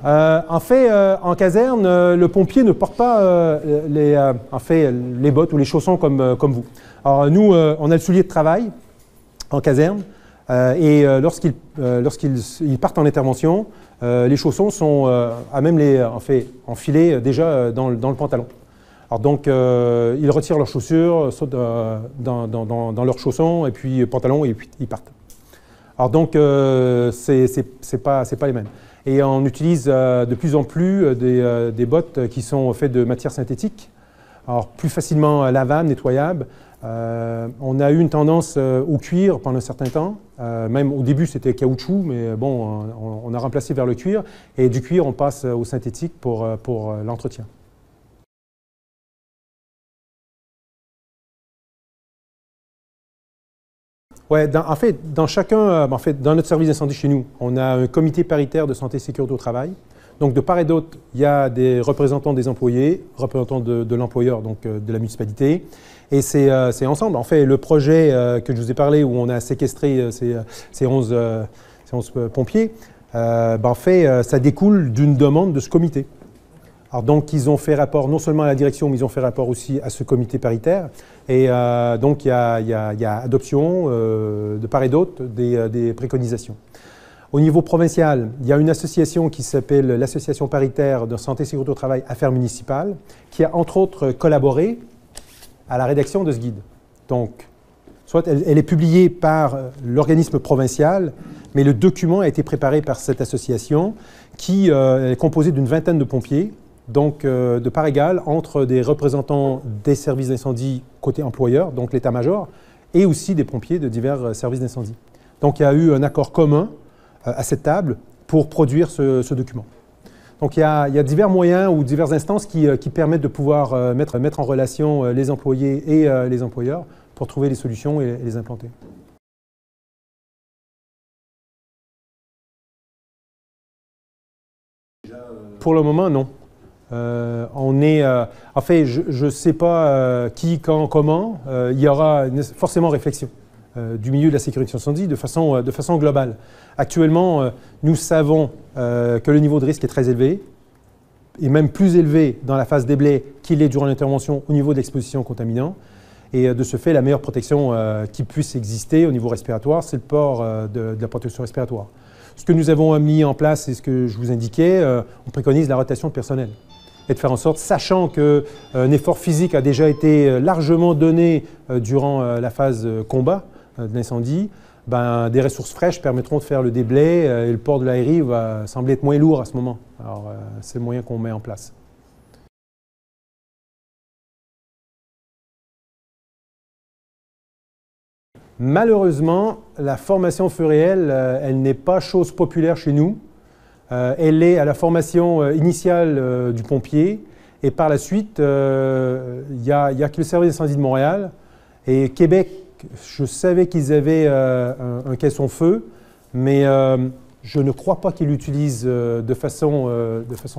En fait, en caserne, le pompier ne porte pas les bottes ou les chaussons comme vous. Alors nous, on a le soulier de travail en caserne et lorsqu'ils partent en intervention, les chaussons sont à même enfilés déjà dans le pantalon. Alors donc, ils retirent leurs chaussures, sautent dans leurs chaussons et puis pantalon et puis ils partent. Alors donc, c'est pas les mêmes. Et on utilise de plus en plus des bottes qui sont faites de matière synthétique, alors plus facilement lavables, nettoyables. On a eu une tendance au cuir pendant un certain temps. Même au début, c'était caoutchouc, mais bon, on a remplacé vers le cuir. Et du cuir, on passe au synthétique pour l'entretien. Ouais, en fait, dans notre service d'incendie chez nous, on a un comité paritaire de santé et sécurité au travail. Donc, de part et d'autre, il y a des représentants des employés, représentants de l'employeur, donc de la municipalité. Et c'est ensemble. En fait, le projet que je vous ai parlé, où on a séquestré ces 11 pompiers, en fait, ça découle d'une demande de ce comité. Alors donc, ils ont fait rapport non seulement à la direction, mais ils ont fait rapport aussi à ce comité paritaire. Et donc, il y a adoption de part et d'autre des préconisations. Au niveau provincial, il y a une association qui s'appelle l'Association paritaire de santé et sécurité au travail Affaires municipales, qui a entre autres collaboré à la rédaction de ce guide. Donc, soit elle est publiée par l'organisme provincial, mais le document a été préparé par cette association qui est composée d'une vingtaine de pompiers, donc de part égale entre des représentants des services d'incendie côté employeur, donc l'état-major, et aussi des pompiers de divers services d'incendie. Donc il y a eu un accord commun à cette table pour produire ce document. Donc il y a divers moyens ou diverses instances qui permettent de pouvoir mettre en relation les employés et les employeurs pour trouver les solutions et les implanter. Pour le moment, non. En fait, je ne sais pas qui, quand, comment. Il y aura forcément réflexion du milieu de la sécurité incendie de façon globale. Actuellement, nous savons que le niveau de risque est très élevé, et même plus élevé dans la phase des blés qu'il est durant l'intervention au niveau de l'exposition aux contaminants. Et de ce fait, la meilleure protection qui puisse exister au niveau respiratoire, c'est le port de la protection respiratoire. Ce que nous avons mis en place, c'est ce que je vous indiquais, on préconise la rotation de personnel. Et de faire en sorte, sachant qu'un effort physique a déjà été largement donné durant la phase combat de l'incendie, des ressources fraîches permettront de faire le déblai et le port de l'aérie va sembler être moins lourd à ce moment. Alors, c'est le moyen qu'on met en place. Malheureusement, la formation au feu réel, elle n'est pas chose populaire chez nous. Elle est à la formation initiale du pompier et par la suite, il y a que le service d'incendie de Montréal et Québec. Je savais qu'ils avaient un caisson feu, mais je ne crois pas qu'ils l'utilisent de façon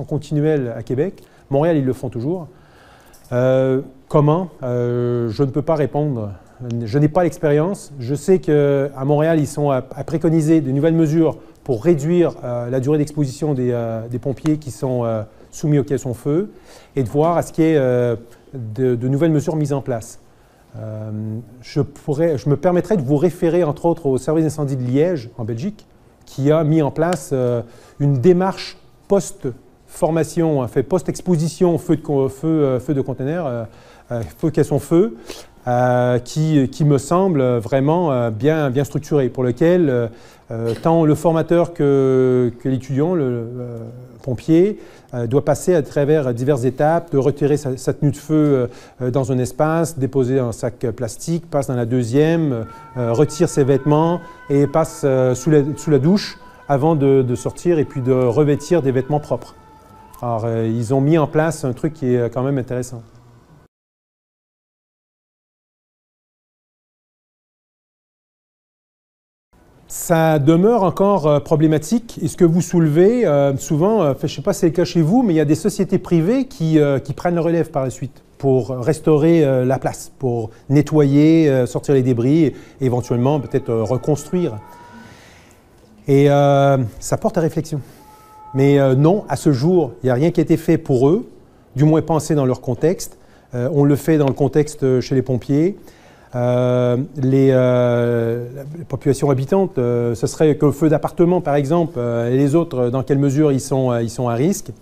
continuelle à Québec. Montréal, ils le font toujours. Comment? Je ne peux pas répondre. Je n'ai pas l'expérience. Je sais qu'à Montréal, ils sont à préconiser de nouvelles mesures pour réduire la durée d'exposition des pompiers qui sont soumis au caisson feu et de voir à ce qu'il y ait de nouvelles mesures mises en place. Je me permettrais de vous référer entre autres au service d'incendie de Liège, en Belgique, qui a mis en place une démarche post-formation, post-exposition feu de conteneur, feu caisson feu, qui me semble vraiment bien structuré, pour lequel tant le formateur que l'étudiant, le pompier, doit passer à travers diverses étapes, de retirer sa tenue de feu dans un espace, déposer un sac plastique, passe dans la deuxième, retire ses vêtements et passe sous la douche avant de sortir et puis de revêtir des vêtements propres. Alors, ils ont mis en place un truc qui est quand même intéressant. Ça demeure encore problématique. Et ce que vous soulevez, souvent, je ne sais pas si c'est le cas chez vous, mais il y a des sociétés privées qui prennent le relève par la suite pour restaurer la place, pour nettoyer, sortir les débris et éventuellement peut-être reconstruire. Et ça porte à réflexion. Mais non, à ce jour, il n'y a rien qui a été fait pour eux, du moins pensé dans leur contexte. On le fait dans le contexte chez les pompiers. Les populations habitantes, ce serait que le feu d'appartement, par exemple, et les autres, dans quelle mesure ils sont à risque.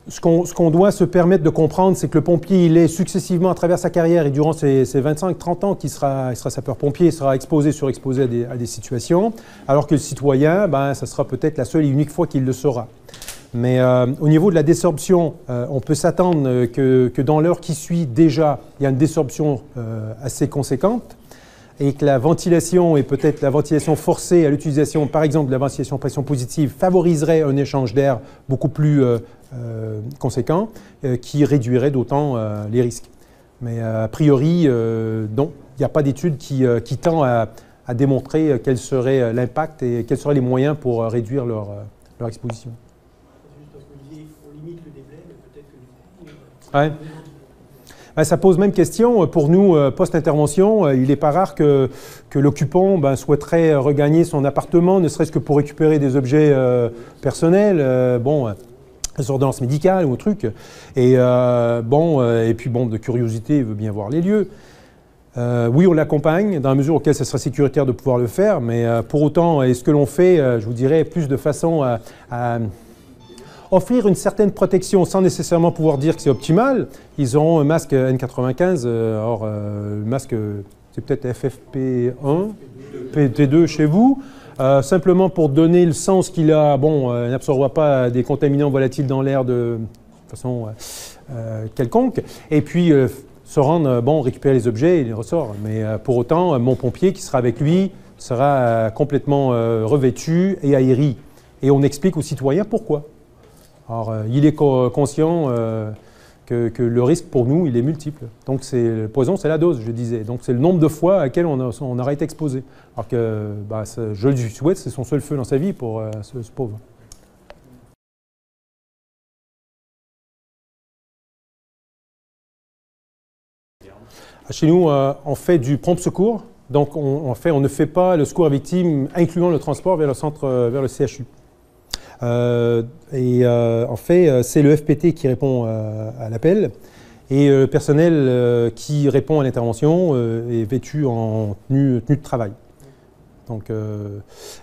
Ce qu'on doit se permettre de comprendre, c'est que le pompier, il est successivement à travers sa carrière et durant ses 25-30 ans qu'il sera sapeur-pompier, il sera surexposé à des situations, alors que le citoyen, ben, ça sera peut-être la seule et unique fois qu'il le sera. Mais au niveau de la désorption, on peut s'attendre que dans l'heure qui suit, déjà, il y a une désorption assez conséquente et que la ventilation et peut-être la ventilation forcée à l'utilisation, par exemple, de la ventilation pression positive, favoriserait un échange d'air beaucoup plus conséquent qui réduirait d'autant les risques. Mais a priori, non, il n'y a pas d'étude qui tend à démontrer quel serait l'impact et quels seraient les moyens pour réduire leur exposition. On limite le déblai, mais peut-être que... Ben, ça pose même question pour nous, post-intervention. Il n'est pas rare que l'occupant souhaiterait regagner son appartement, ne serait-ce que pour récupérer des objets personnels, des ordonnances médicales ou un truc. Et puis de curiosité, il veut bien voir les lieux. Oui, on l'accompagne dans la mesure où ça sera sécuritaire de pouvoir le faire, mais pour autant, est-ce que l'on fait, je vous dirais, plus de façon à offrir une certaine protection sans nécessairement pouvoir dire que c'est optimal. Ils auront un masque N95, or le masque, c'est peut-être FFP1, PT2 chez vous, simplement pour donner le sens qu'il a, n'absorbera pas des contaminants volatiles dans l'air de façon quelconque, et puis se rendre, récupérer les objets et les ressort. Mais pour autant, mon pompier qui sera avec lui sera complètement revêtu et aéri. Et on explique aux citoyens pourquoi. Alors, il est conscient que le risque pour nous, il est multiple. Donc, le poison, c'est la dose, je disais. Donc, c'est le nombre de fois à laquelle on aura été exposé. Alors que, je lui souhaite, c'est son seul feu dans sa vie pour ce pauvre. Chez nous, on fait du prompt secours. Donc, on ne fait pas le secours à victime, incluant le transport vers le centre, vers le CHU. En fait, c'est le FPT qui répond à l'appel et le personnel qui répond à l'intervention est vêtu en tenue de travail. Donc,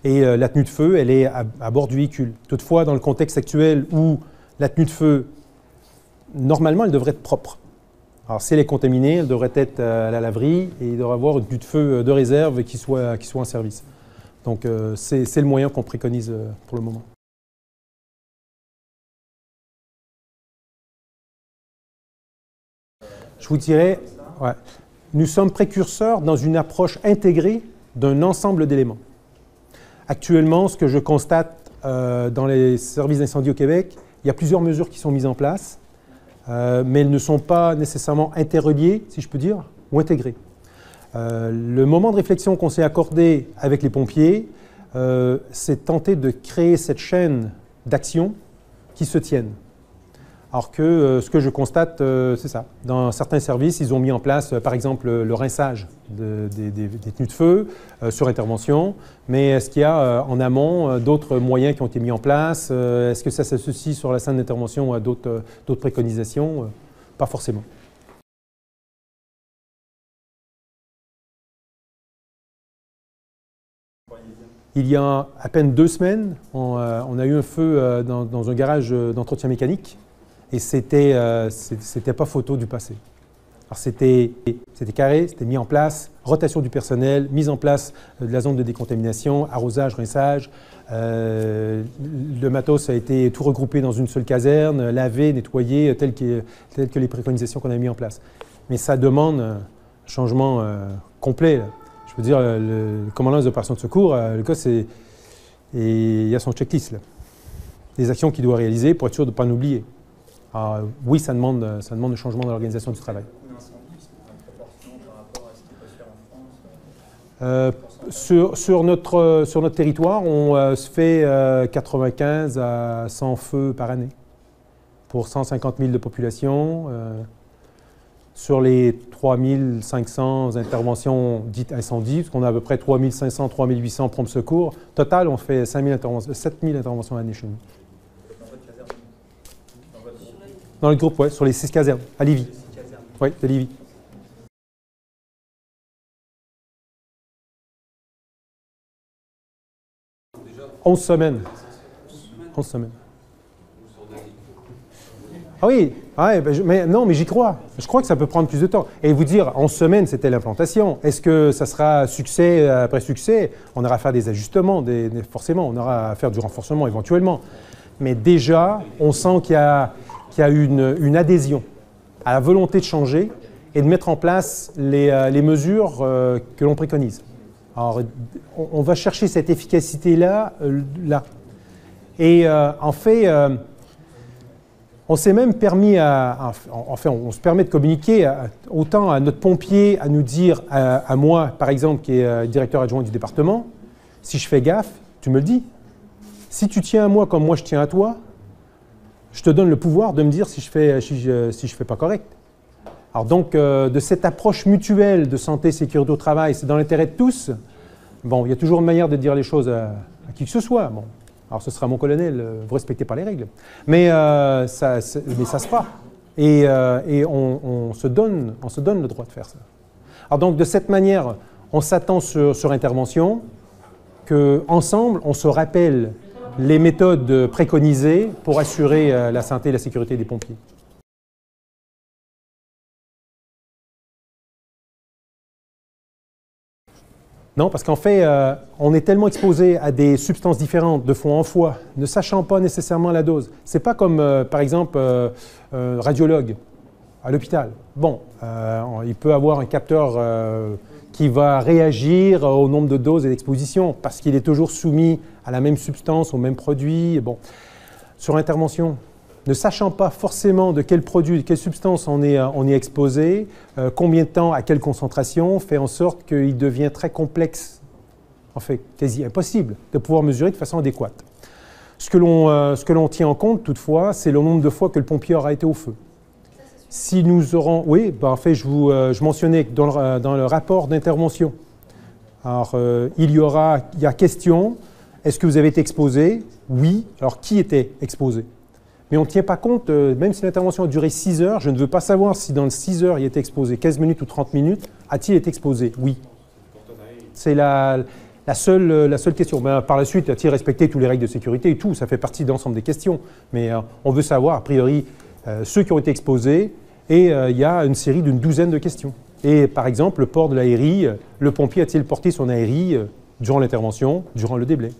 la tenue de feu, elle est à bord du véhicule. Toutefois, dans le contexte actuel où la tenue de feu, normalement, elle devrait être propre. Alors, si elle est contaminée, elle devrait être à la laverie et il devrait y avoir une tenue de feu de réserve qui soit en service. Donc, c'est le moyen qu'on préconise pour le moment. Je vous dirais, nous sommes précurseurs dans une approche intégrée d'un ensemble d'éléments. Actuellement, ce que je constate dans les services d'incendie au Québec, il y a plusieurs mesures qui sont mises en place, mais elles ne sont pas nécessairement interreliées, si je peux dire, ou intégrées. Le moment de réflexion qu'on s'est accordé avec les pompiers, c'est tenter de créer cette chaîne d'action qui se tienne. Alors que ce que je constate, c'est ça. Dans certains services, ils ont mis en place, par exemple, le rinçage des tenues de feu sur intervention. Mais est-ce qu'il y a en amont d'autres moyens qui ont été mis en place? Est-ce que ça s'associe sur la scène d'intervention à d'autres préconisations? Pas forcément. Il y a à peine 2 semaines, on a eu un feu dans un garage d'entretien mécanique. Et c'était pas photo du passé. Alors c'était carré, c'était mis en place, rotation du personnel, mise en place de la zone de décontamination, arrosage, rinçage. Le matos a été tout regroupé dans une seule caserne, lavé, nettoyé, tel que les préconisations qu'on a mis en place. Mais ça demande un changement complet. Je veux dire, le commandant des opérations de secours, le cas, il y a son checklist. Là. Les actions qu'il doit réaliser pour être sûr de ne pas en oublier. Alors, oui, ça demande un changement dans l'organisation du travail. Sur notre territoire, on se fait 95 à 100 feux par année pour 150 000 de population. sur les 3500 interventions dites incendies, parce qu'on a à peu près 3500, 3800 pompes secours. Total, on fait 7000 interventions à l'année chez nous. Dans le groupe, oui, sur les 6 casernes, à Lévis. Oui, de Lévis. 11 semaines. 11 semaines. Ah oui, ouais, mais j'y crois. Je crois que ça peut prendre plus de temps. Et vous dire, 11 semaines, c'était l'implantation. Est-ce que ça sera succès après succès? On aura à faire des ajustements, forcément. On aura à faire du renforcement éventuellement. Mais déjà, on sent qu'il y a une adhésion à la volonté de changer et de mettre en place les mesures que l'on préconise. Alors, on va chercher cette efficacité-là, là. Et en fait, on s'est même permis on se permet de communiquer autant à notre pompier, à nous dire, à moi, par exemple, qui est directeur adjoint du département, si je fais gaffe, tu me le dis. Si tu tiens à moi comme moi je tiens à toi, je te donne le pouvoir de me dire si je fais pas correct. Alors donc, de cette approche mutuelle de santé et sécurité au travail, c'est dans l'intérêt de tous. Bon, il y a toujours une manière de dire les choses à qui que ce soit. Bon. Alors ce sera mon colonel, vous respectez pas les règles. Mais ça se fera. Et on se donne le droit de faire ça. Alors donc, de cette manière, on s'attend sur intervention, qu'ensemble, on se rappelle les méthodes préconisées pour assurer la santé et la sécurité des pompiers. Non, parce qu'en fait, on est tellement exposé à des substances différentes de fois en fois, ne sachant pas nécessairement la dose. C'est pas comme, par exemple, radiologue à l'hôpital. Bon, il peut avoir un capteur qui va réagir au nombre de doses et d'expositions parce qu'il est toujours soumis à la même substance, au même produit. Bon, sur intervention, ne sachant pas forcément de quel produit, de quelle substance on est exposé, combien de temps, à quelle concentration, fait en sorte qu'il devient très complexe, en fait quasi impossible, de pouvoir mesurer de façon adéquate. Ce que l'on tient en compte, toutefois, c'est le nombre de fois que le pompier aura été au feu. Si nous aurons... Oui, ben en fait, je mentionnais que dans le rapport d'intervention, alors il y a question, est-ce que vous avez été exposé? Oui. Alors, qui était exposé? Mais on ne tient pas compte, même si l'intervention a duré 6 heures, je ne veux pas savoir si dans les 6 heures il était exposé 15 minutes ou 30 minutes. A-t-il été exposé? Oui. C'est la seule question. Ben, par la suite, a-t-il respecté toutes les règles de sécurité et tout? Ça fait partie de l'ensemble des questions. Mais on veut savoir, a priori, ceux qui ont été exposés, et il y a une série d'une douzaine de questions. Et par exemple, le port de l'aérie, le pompier a-t-il porté son aérie durant l'intervention, durant le déblai?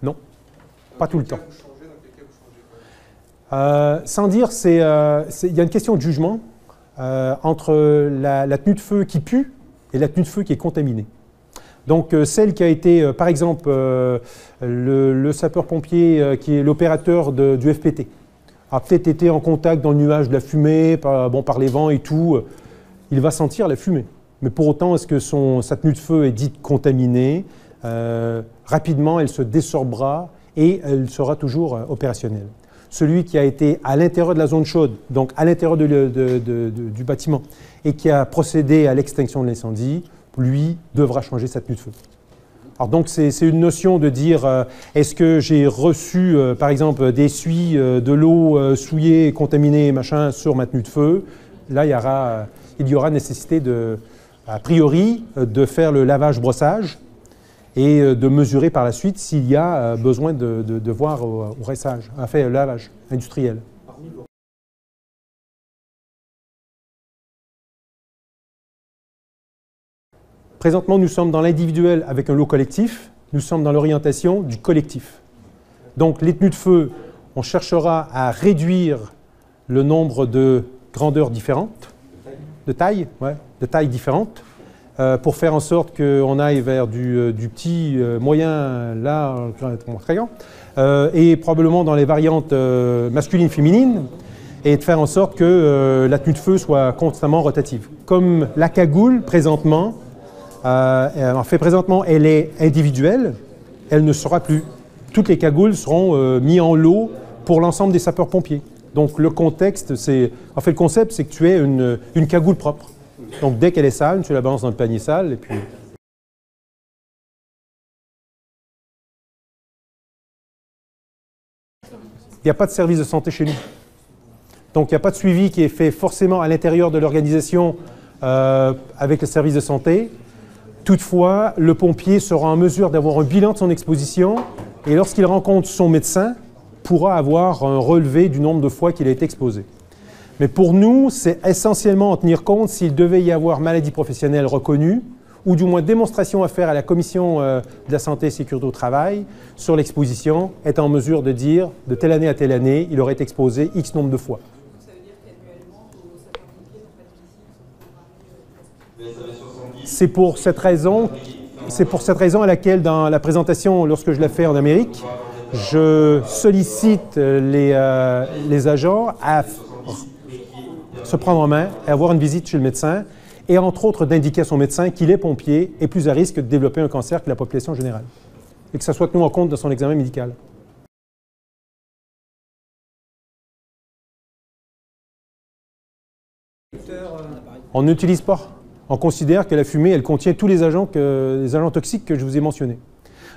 Non, pas tout le temps. Sans dire, il y a une question de jugement entre la tenue de feu qui pue et la tenue de feu qui est contaminée. Donc celle qui a été, par exemple, le sapeur-pompier qui est l'opérateur du FPT, a peut-être été en contact dans le nuage de la fumée, par les vents et tout, il va sentir la fumée. Mais pour autant, est-ce que sa tenue de feu est dite contaminée? Rapidement, elle se désorbera et elle sera toujours opérationnelle. Celui qui a été à l'intérieur de la zone chaude, donc à l'intérieur du bâtiment, et qui a procédé à l'extinction de l'incendie, lui devra changer sa tenue de feu. Alors donc c'est une notion de dire, est-ce que j'ai reçu, par exemple, des suies, de l'eau souillée, contaminée, machin, sur ma tenue de feu? Là, il y aura nécessité, a priori, de faire le lavage-brossage et de mesurer par la suite s'il y a besoin de voir au rinçage, le lavage industriel. Présentement, nous sommes dans l'individuel avec un lot collectif, nous sommes dans l'orientation du collectif. Donc, les tenues de feu, on cherchera à réduire le nombre de grandeurs différentes, de tailles différentes, pour faire en sorte qu'on aille vers du petit, moyen, large, très grand, et probablement dans les variantes masculines, féminines, et de faire en sorte que la tenue de feu soit constamment rotative. Comme la cagoule, présentement, en fait, présentement, elle est individuelle, elle ne sera plus. toutes les cagoules seront mises en lot pour l'ensemble des sapeurs-pompiers. Donc le contexte, en fait le concept, c'est que tu aies une cagoule propre. Donc dès qu'elle est sale, tu la balances dans le panier sale et puis... Il n'y a pas de service de santé chez nous. Donc il n'y a pas de suivi qui est fait forcément à l'intérieur de l'organisation avec le service de santé. Toutefois, le pompier sera en mesure d'avoir un bilan de son exposition et lorsqu'il rencontre son médecin, pourra avoir un relevé du nombre de fois qu'il a été exposé. Mais pour nous, c'est essentiellement en tenir compte s'il devait y avoir maladie professionnelle reconnue ou du moins démonstration à faire à la Commission de la santé et sécurité au travail sur l'exposition, est en mesure de dire de telle année à telle année, il aurait été exposé X nombre de fois. Ça veut dire qu'annuellement, vos sapeurs-pompiers n'ont pas de visite? C'est pour cette raison à laquelle, dans la présentation, lorsque je la fais en Amérique, je sollicite les agents à se prendre en main et avoir une visite chez le médecin et entre autres d'indiquer à son médecin qu'il est pompier et plus à risque de développer un cancer que la population générale et que ça soit tenu en compte dans son examen médical. On n'utilise pas. On considère que la fumée, elle contient tous les agents toxiques que je vous ai mentionnés.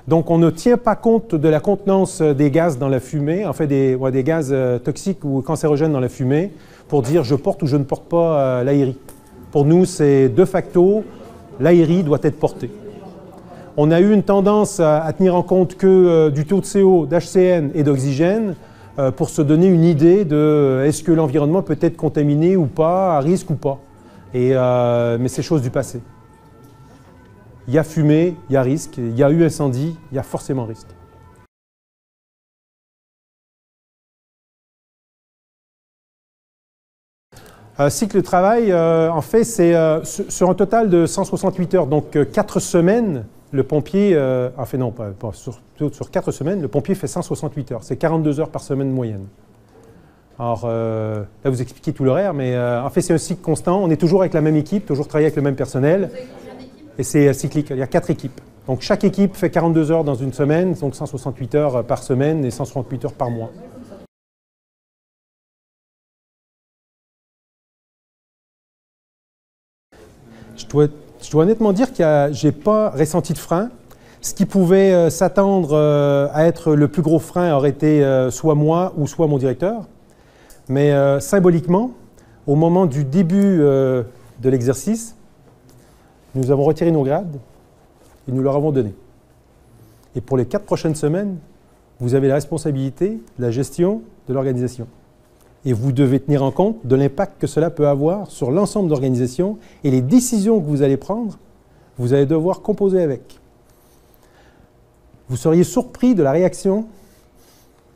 Donc, on ne tient pas compte de la contenance des gaz dans la fumée, en fait des gaz toxiques ou cancérogènes dans la fumée, pour dire je porte ou je ne porte pas l'AIRI. Pour nous, c'est de facto, l'AIRI doit être porté. On a eu une tendance à tenir en compte que du taux de CO, d'HCN et d'oxygène pour se donner une idée de est-ce que l'environnement peut être contaminé ou pas, à risque ou pas. Mais c'est chose du passé. Il y a fumée, il y a risque, il y a eu incendie, il y a forcément risque. Cycle de travail, en fait, c'est sur un total de 168 heures, donc 4 semaines, le pompier, sur 4 semaines, le pompier fait 168 heures. C'est 42 heures par semaine moyenne. Alors, là, vous expliquez tout l'horaire, mais en fait, c'est un cycle constant. On est toujours avec la même équipe, toujours travailler avec le même personnel. Et c'est cyclique, il y a 4 équipes. Donc, chaque équipe fait 42 heures dans une semaine, donc 168 heures par semaine et 168 heures par mois. Je dois honnêtement dire que je n'ai pas ressenti de frein. Ce qui pouvait s'attendre à être le plus gros frein aurait été soit moi ou soit mon directeur. Mais symboliquement, au moment du début de l'exercice, nous avons retiré nos grades et nous leur avons donné. Et pour les 4 prochaines semaines, vous avez la responsabilité de la gestion de l'organisation. Et vous devez tenir en compte de l'impact que cela peut avoir sur l'ensemble de l'organisation et les décisions que vous allez prendre, vous allez devoir composer avec. Vous seriez surpris de la réaction,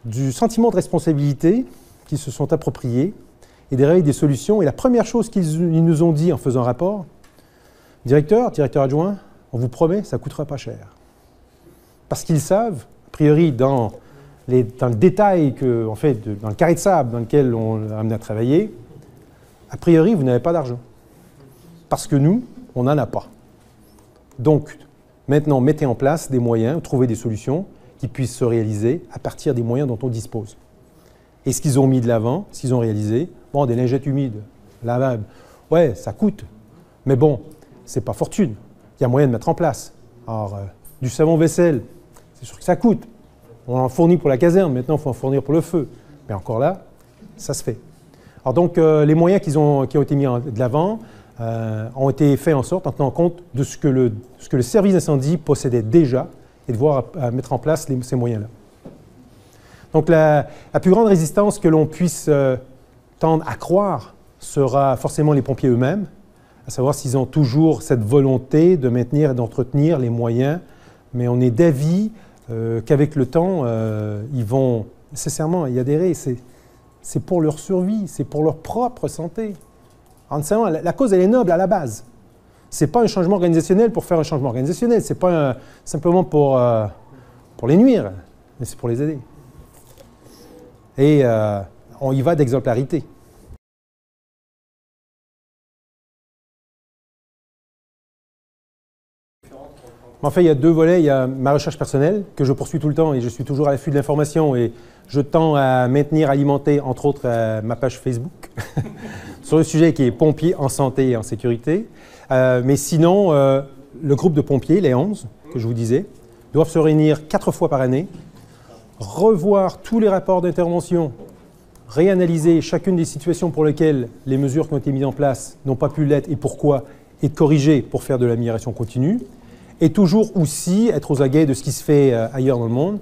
du sentiment de responsabilité qu'ils se sont appropriés et des solutions. Et la première chose qu'ils nous ont dit en faisant rapport, directeur adjoint, on vous promet, ça ne coûtera pas cher. Parce qu'ils savent, a priori, dans le détail, dans le carré de sable dans lequel on l'a amené à travailler, a priori, vous n'avez pas d'argent. Parce que nous, on n'en a pas. Donc, maintenant, mettez en place des moyens, trouvez des solutions qui puissent se réaliser à partir des moyens dont on dispose. Et ce qu'ils ont mis de l'avant, ce qu'ils ont réalisé, bon, des lingettes humides, lavables, ouais, ça coûte. Mais bon, c'est pas fortune. Il y a moyen de mettre en place. Alors, du savon-vaisselle, c'est sûr que ça coûte. On en fournit pour la caserne, maintenant il faut en fournir pour le feu. Mais encore là, ça se fait. Alors donc, les moyens qui ont été mis de l'avant ont été faits en sorte, en tenant compte de ce que le service d'incendie possédait déjà, et de voir à mettre en place ces moyens-là. Donc la plus grande résistance que l'on puisse tendre à croire sera forcément les pompiers eux-mêmes, à savoir s'ils ont toujours cette volonté de maintenir et d'entretenir les moyens, mais on est d'avis qu'avec le temps, ils vont nécessairement y adhérer. C'est pour leur survie, c'est pour leur propre santé. Alors, la cause, elle est noble à la base. Ce n'est pas un changement organisationnel pour faire un changement organisationnel, ce n'est pas simplement pour les nuire, mais c'est pour les aider. Et on y va d'exemplarité. En fait, il y a deux volets. Il y a ma recherche personnelle, que je poursuis tout le temps et je suis toujours à l'affût de l'information et je tends à maintenir, alimenter, entre autres, ma page Facebook sur le sujet qui est pompiers en santé et en sécurité. Mais sinon, le groupe de pompiers, les 11, que je vous disais, doivent se réunir 4 fois par année, revoir tous les rapports d'intervention, réanalyser chacune des situations pour lesquelles les mesures qui ont été mises en place n'ont pas pu l'être et pourquoi, et de corriger pour faire de l'amélioration continue, et toujours aussi être aux aguets de ce qui se fait ailleurs dans le monde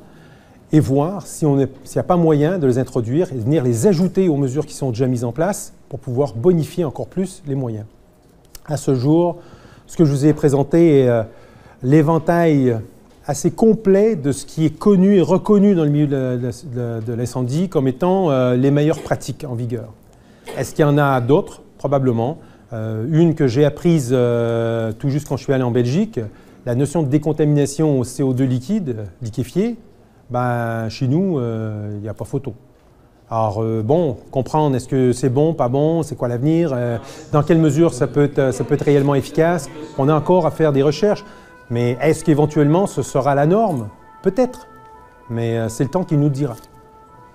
et voir s'il n'y a pas moyen de les introduire et de venir les ajouter aux mesures qui sont déjà mises en place pour pouvoir bonifier encore plus les moyens. À ce jour, ce que je vous ai présenté est l'éventail assez complet de ce qui est connu et reconnu dans le milieu de l'incendie comme étant les meilleures pratiques en vigueur. Est-ce qu'il y en a d'autres? Probablement. Une que j'ai apprise tout juste quand je suis allé en Belgique, la notion de décontamination au CO2 liquide, liquéfié, ben, chez nous, il n'y a pas photo. Alors, bon, comprendre est-ce que c'est bon, pas bon, c'est quoi l'avenir, dans quelle mesure ça peut être réellement efficace. On a encore à faire des recherches, mais est-ce qu'éventuellement ce sera la norme? Peut-être, mais c'est le temps qui nous le dira.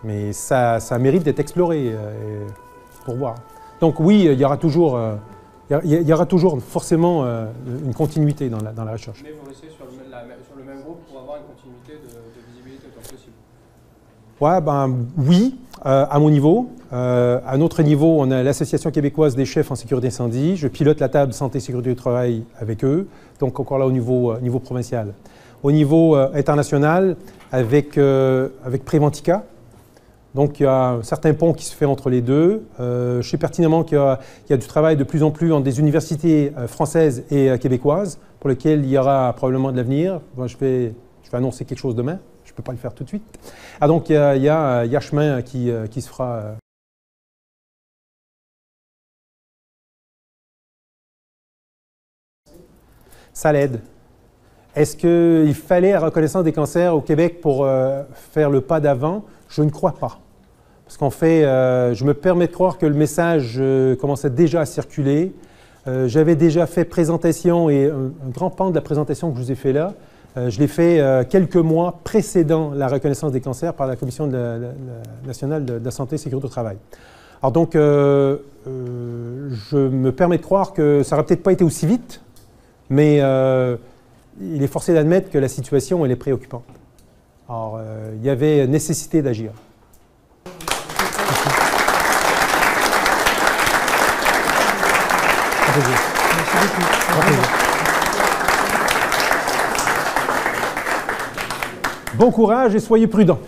Mais ça mérite d'être exploré pour voir. Donc oui, il y aura toujours forcément une continuité dans la recherche. Mais vous restez sur le même groupe pour avoir une continuité de visibilité autant que possible. Ouais, ben, oui, à mon niveau. À notre niveau, on a l'Association québécoise des chefs en sécurité incendie. Je pilote la table santé et sécurité du travail avec eux, donc encore là au niveau provincial. Au niveau international, avec Préventica. Donc, il y a un certain pont qui se fait entre les deux. Je sais pertinemment qu'il y a du travail de plus en plus entre des universités françaises et québécoises, pour lesquelles il y aura probablement de l'avenir. Bon, je vais annoncer quelque chose demain. Je ne peux pas le faire tout de suite. Ah, donc, il y a chemin qui se fera. Ça l'aide. Est-ce qu'il fallait la reconnaissance des cancers au Québec pour faire le pas d'avant? Je ne crois pas. Parce qu'en fait, je me permets de croire que le message commençait déjà à circuler. J'avais déjà fait présentation et un grand pan de la présentation que je vous ai fait là, je l'ai fait quelques mois précédant la reconnaissance des cancers par la Commission nationale de la santé et sécurité au travail. Alors donc, je me permets de croire que ça n'aurait peut-être pas été aussi vite, mais il est forcé d'admettre que la situation elle est préoccupante. Alors, il y avait nécessité d'agir. Bon courage et soyez prudents.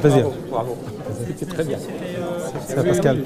Vas-y. Bravo. C'était très bien. C'est Pascal.